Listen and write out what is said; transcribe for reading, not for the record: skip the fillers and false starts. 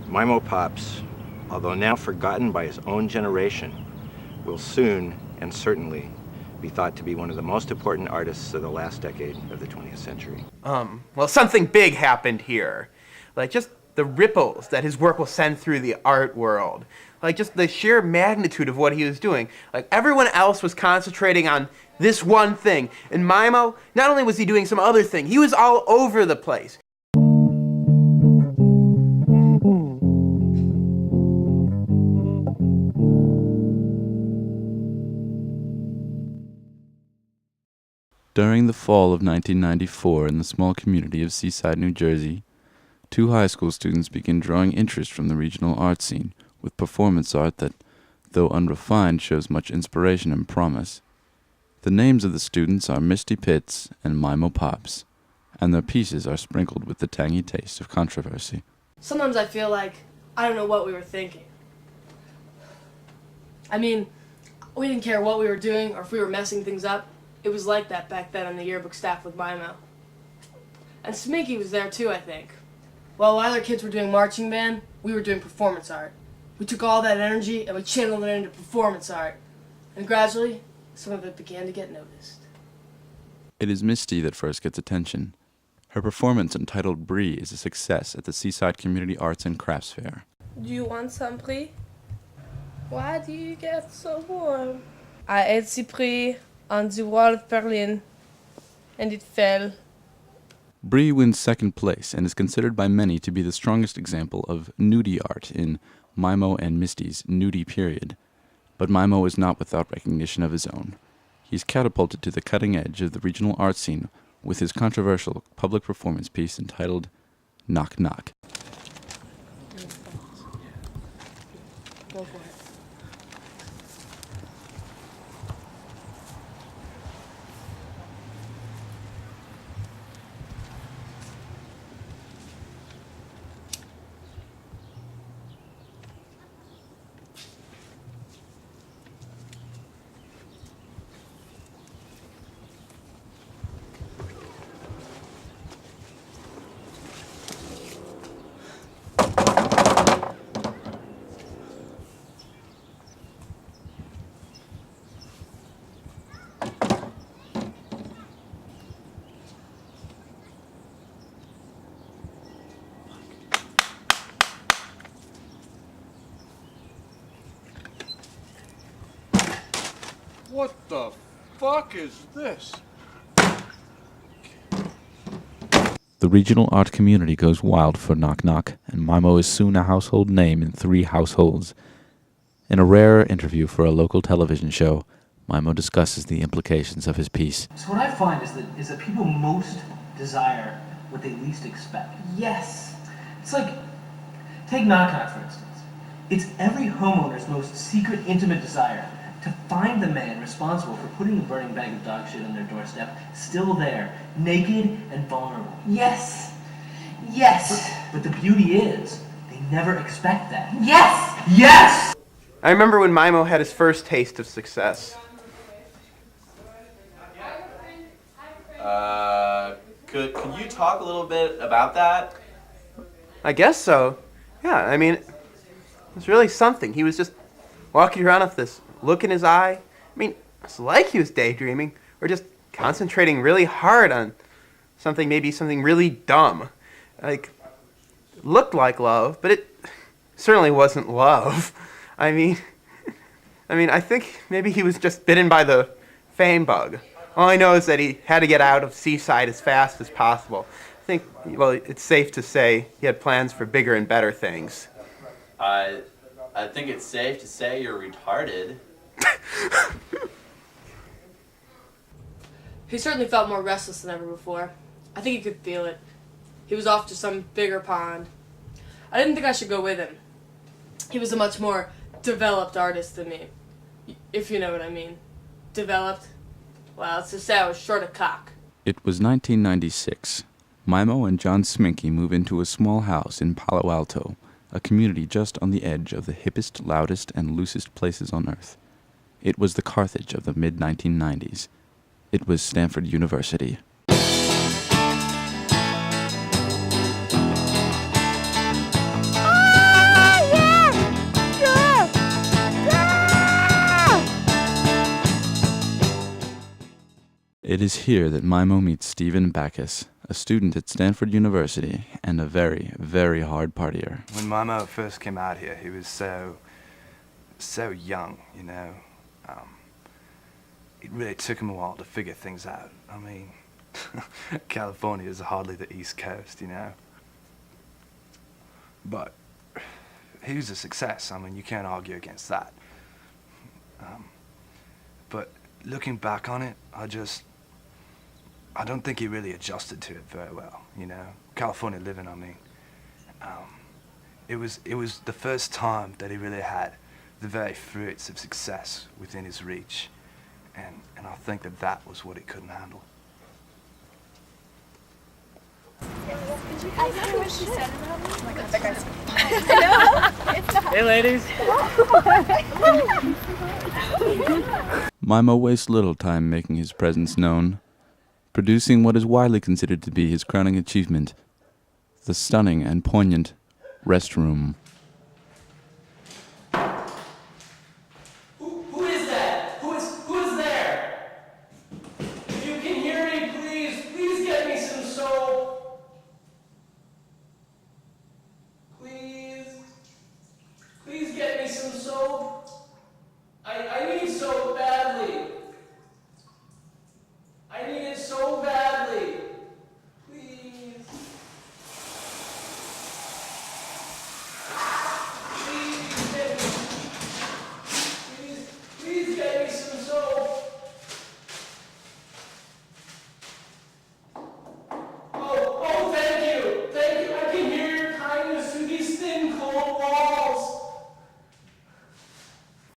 Mimo Pops, although now forgotten by his own generation, will soon and certainly be thought to be one of the most important artists of the last decade of the 20th century. Well, something big happened here. Like, just the ripples that his work will send through the art world. Like, just the sheer magnitude of what he was doing. Like, everyone else was concentrating on this one thing. And Mimo, not only was he doing some other thing, he was all over the place. During the fall of 1994 in the small community of Seaside, New Jersey, two high school students began drawing interest from the regional art scene with performance art that, though unrefined, shows much inspiration and promise. The names of the students are Misty Pitts and Mimo Pops, and their pieces are sprinkled with the tangy taste of controversy. Sometimes I feel like I don't know what we were thinking. I mean, we didn't care what we were doing or if we were messing things up. It was like that back then on the yearbook staff with Mimo. And Sminky was there too, I think. While other kids were doing marching band, we were doing performance art. We took all that energy and we channeled it into performance art. And gradually, some of it began to get noticed. It is Misty that first gets attention. Her performance entitled Brie is a success at the Seaside Community Arts and Crafts Fair. Do you want some Brie? Why do you get so warm? I ate the Brie on the wall of Berlin, and it fell. Brie wins second place and is considered by many to be the strongest example of nudie art in Mimo and Misty's nudie period. But Mimo is not without recognition of his own. He's catapulted to the cutting edge of the regional art scene with his controversial public performance piece entitled Knock Knock. Go for it. What the fuck is this? The regional art community goes wild for Knock Knock, and Mimo is soon a household name in 3 households. In a rare interview for a local television show, Mimo discusses the implications of his piece. So what I find is that people most desire what they least expect. Yes. It's like, take Knock Knock for instance. It's every homeowner's most secret, intimate desire to find the man responsible for putting a burning bag of dog shit on their doorstep, still there, naked and vulnerable. Yes. Yes. But the beauty is, they never expect that. Yes. Yes! I remember when Mimo had his first taste of success. Could you talk a little bit about that? I guess so. Yeah, I mean, it was really something. He was just walking around with this look in his eye. I mean, it's like he was daydreaming or just concentrating really hard on something, maybe something really dumb. Like, it looked like love, but it certainly wasn't love. I mean, I think maybe he was just bitten by the fame bug. All I know is that he had to get out of Seaside as fast as possible. I think, well, it's safe to say he had plans for bigger and better things. I think it's safe to say you're retarded. He certainly felt more restless than ever before. I think he could feel it. He was off to some bigger pond. I didn't think I should go with him. He was a much more developed artist than me, if you know what I mean. Developed? Well, it's to say I was short of cock. It was 1996. Mimo and John Sminky move into a small house in Palo Alto, a community just on the edge of the hippest, loudest, and loosest places on earth. It was the Carthage of the mid-1990s. It was Stanford University. Ah! It is here that Mimo meets Stephen Backus, a student at Stanford University and a very, very hard partier. When Mimo first came out here, he was so young, you know. It really took him a while to figure things out. I mean, California is hardly the East Coast, you know. But he was a success. I mean, you can't argue against that. But looking back on it, I don't think he really adjusted to it very well, you know. California living, I mean. It was the first time that he really had the very fruits of success within his reach. And I think that was what he couldn't handle. Hey, ladies. Mimo wastes little time making his presence known, producing what is widely considered to be his crowning achievement, the stunning and poignant Restroom.